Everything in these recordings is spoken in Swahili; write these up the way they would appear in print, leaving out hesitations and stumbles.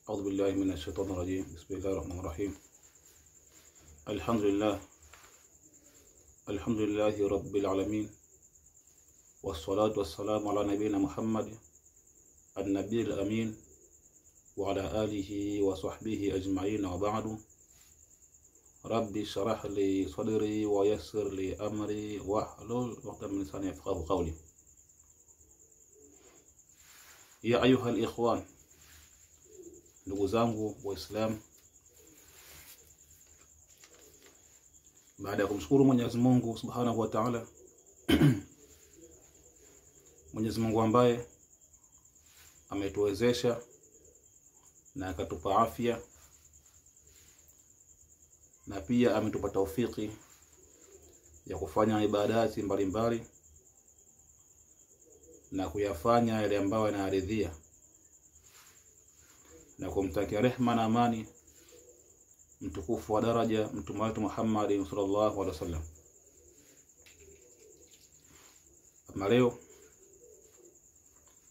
أعوذ بالله من الشيطان الرجيم. بسم الله الرحمن الرحيم. الحمد لله رب العالمين، والصلاة والسلام على نبينا محمد النبي الأمين وعلى آله وصحبه أجمعين، وبعد. ربي اشرح لي صدري ويسر لي أمري واحلل عقدة من لساني يفقهوا قولي. يا أيها الإخوان، ndugu zangu Waislamu, baada ya kumshukuru Mwenyezi Mungu Subhanahu wa Ta'ala, Mwenyezi Mungu ambaye ametuwezesha na akatupa afya na pia ametupa taufiki ya kufanya ibadati mbalimbali na kuyafanya yale ambayo anaridhia, na kumtakia rehema na amani mtukufu wa daraja mtume wetu Muhammad sallallahu alaihi wasallam. Ama leo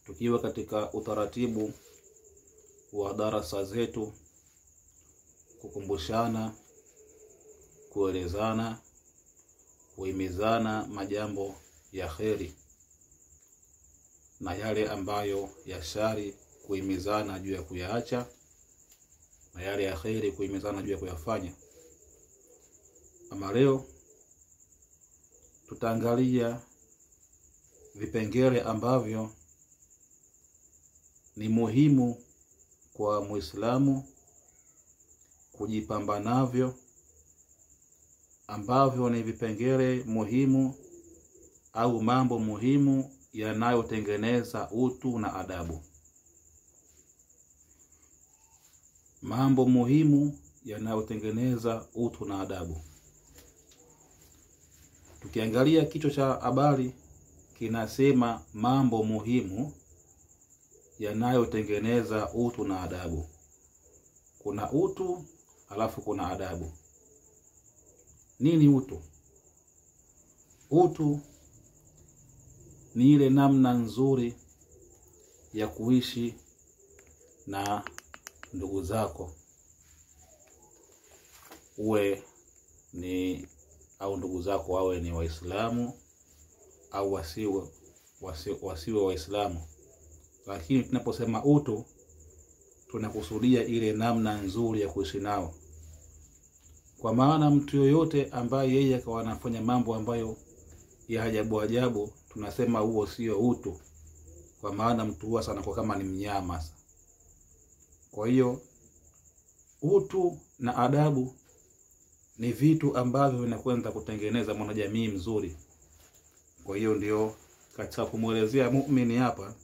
tukiwa katika utaratibu wa darasa zetu, kukumbushana, kuelezana, kuhimizana majambo ya kheri na yale ambayo ya shari kuhimizana juu ya kuyaacha, na yale ya kheri kuhimizana juu ya kuyafanya. Ama leo tutaangalia vipengele ambavyo ni muhimu kwa Muislamu kujipamba navyo, ambavyo ni vipengele muhimu au mambo muhimu yanayotengeneza utu na adabu. Mambo muhimu yanayotengeneza utu na adabu. Tukiangalia kichwa cha habari kinasema mambo muhimu yanayotengeneza utu na adabu. Kuna utu alafu kuna adabu. Nini utu? Utu ni ile namna nzuri ya kuishi na ndugu zako, uwe ni au ndugu zako wawe ni Waislamu au wasiwe Waislamu. Lakini tunaposema utu, tunakusudia ile namna nzuri ya kuishi nao. Kwa maana mtu yoyote ambaye yeye akawa anafanya mambo ambayo ya ajabu, tunasema huo sio utu. Kwa maana mtu huwa sana kwa kama ni mnyama. Kwa hiyo utu na adabu ni vitu ambavyo vinakwenda kutengeneza mwanajamii mzuri. Kwa hiyo ndio katika kumuelezea muumini hapa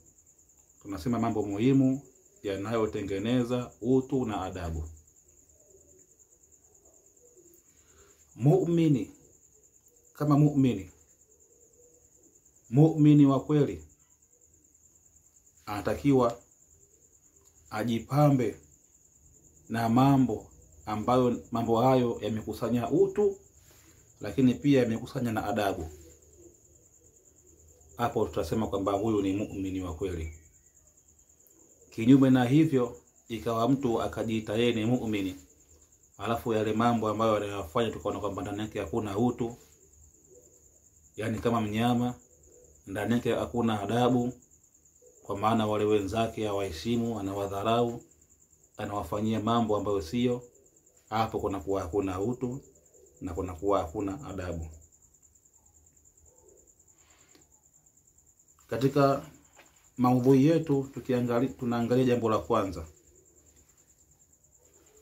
tunasema mambo muhimu yanayotengeneza utu na adabu. Muumini kama muumini wa kweli anatakiwa ajipambe na mambo ambayo mambo hayo yamekusanya utu, lakini pia yamekusanya na adabu. Hapo tutasema kwamba huyu ni muumini wa kweli. Kinyume na hivyo, ikawa mtu akajiita yeye ni muumini, alafu yale mambo ambayo anayofanya tukaona kwamba ndani yake hakuna utu, yani kama mnyama, ndani yake hakuna adabu, kwa maana wale wenzake hawaheshimu, anawadharau, anawafanyia mambo ambayo sio, hapo kunakuwa hakuna utu na kunakuwa hakuna adabu. Katika maudhui yetu tunaangalia jambo la kwanza.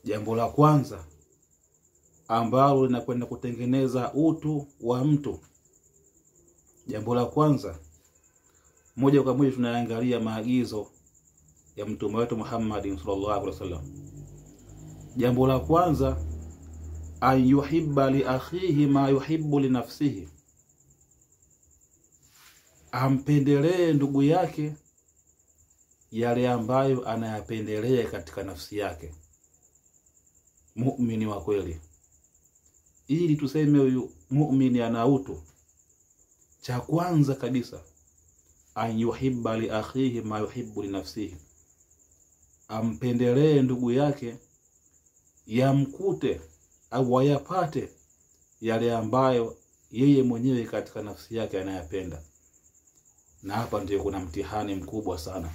Jambo la kwanza ambalo linakwenda kutengeneza utu wa mtu. Jambo la kwanza, moja kwa moja tunaangalia maagizo ya mtume wetu Muhammad sallallahu alaihi wasallam. Jambo la kwanza, an yuhibba li akhihi ma yuhibbu li nafsihi. Ampendelee ndugu yake yale ambayo anayapendelea katika nafsi yake. Muumini wa kweli, ili tuseme huyu muumini ana utu, cha kwanza kabisa an yuhibba li akhihi ma yuhibbu li nafsihi, ampendelee ndugu yake yamkute au ayapate yale ambayo yeye mwenyewe katika nafsi yake anayapenda. Na hapa ndio kuna mtihani mkubwa sana.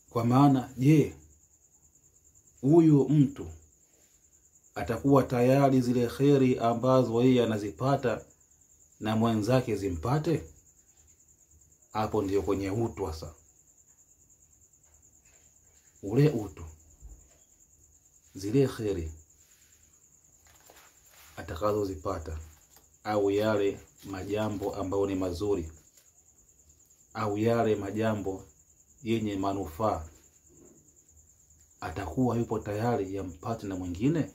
Kwa maana je, huyu mtu atakuwa tayari zile kheri ambazo yeye anazipata na mwenzake zimpate? Hapo ndio kwenye utu hasa. Ule utu, zile kheri atakazozipata au yale majambo ambayo ni mazuri au yale majambo yenye manufaa, atakuwa yupo tayari yampate na mwingine?